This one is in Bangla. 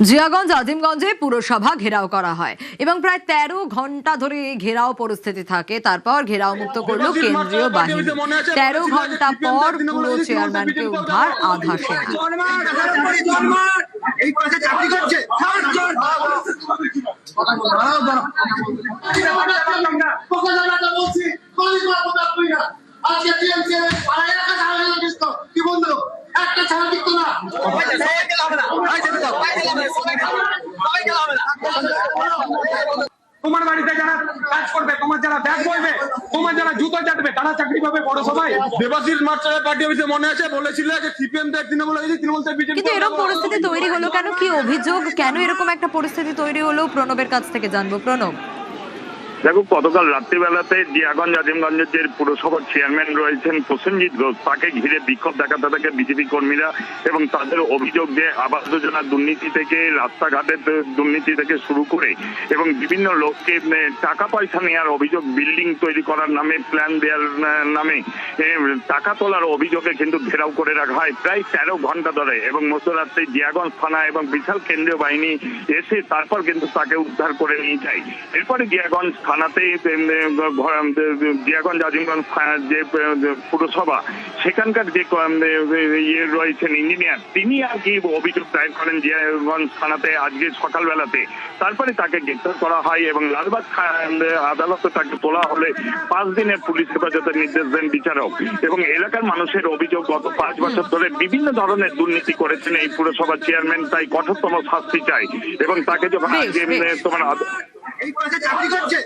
জিয়াগঞ্জ আজিমগঞ্জে পুরসভা ঘেরাও করা হয় এবং প্রায় 13 ঘন্টা ধরে ঘেরাও পরিস্থিতি থাকে। তারপর ঘেরাও মুক্ত করলো কেন্দ্রীয় বাহিনী। 13 ঘন্টা পর পুরো চেয়ারম্যানকে উদ্ধার আধা সেনা। তোমার বাড়িতে যারা কাজ করবে, তোমার যারা ব্যাগ বইবে, তোমার যারা জুতো চাটবে, তারা চাকরি পাবে বড় সবাই। দেবাশিস মাস্টারের পার্টি অফিসে মনে আছে বলেছিল যে সিপিএম থেকে তৃণমূল হয়েছে, তৃণমূল থেকে বিজেপি। কিন্তু এরকম পরিস্থিতি তৈরি হলো কেন? কি অভিযোগ? কেন এরকম একটা পরিস্থিতি তৈরি হলো? প্রণবের কাছ থেকে জানবো। প্রণব, দেখো, গতকাল রাত্রিবেলাতে জিয়াগঞ্জ আজিমগঞ্জের যে পুরসভার চেয়ারম্যান রয়েছেন প্রসেনজিৎ ঘোষ, তাকে ঘিরে বিক্ষোভ দেখাতে থাকে বিজেপি কর্মীরা এবং তাদের অভিযোগ যে আবাস যোজনার দুর্নীতি থেকে রাস্তাঘাটের দুর্নীতি থেকে শুরু করে এবং বিভিন্ন লোককে টাকা পয়সা নেওয়ার অভিযোগ, বিল্ডিং তৈরি করার নামে, প্ল্যান দেওয়ার নামে টাকা তোলার অভিযোগে কিন্তু ঘেরাও করে রাখা হয় প্রায় 13 ঘন্টা ধরে। এবং মধ্যরাত্রে জিয়াগঞ্জ থানা এবং বিশাল কেন্দ্রীয় বাহিনী এসে তারপর কিন্তু তাকে উদ্ধার করে নিয়ে যায়। এরপরে জিয়াগঞ্জ থানাতে জিয়াগঞ্জ আজিমগঞ্জ যে পুরসভা, সেখানকার যে ইয়ে রয়েছেন ইঞ্জিনিয়ার, তিনি আর কি অভিযোগ দায়ের করেন জিয়াগঞ্জ থানাতে আজকে সকালবেলাতে। তারপরে তাকে গ্রেপ্তার করা হয় এবং লালবাগ আদালতে তাকে তোলা হলে 5 দিনের পুলিশ হেফাজতের নির্দেশ দেন বিচারক। এবং এলাকার মানুষের অভিযোগ, গত 5 বছর ধরে বিভিন্ন ধরনের দুর্নীতি করেছেন এই পুরসভার চেয়ারম্যান, তাই কঠোরতম শাস্তি চাই। এবং তাকে যখন আজকে তোমার এই পয়সা চাকরি করছে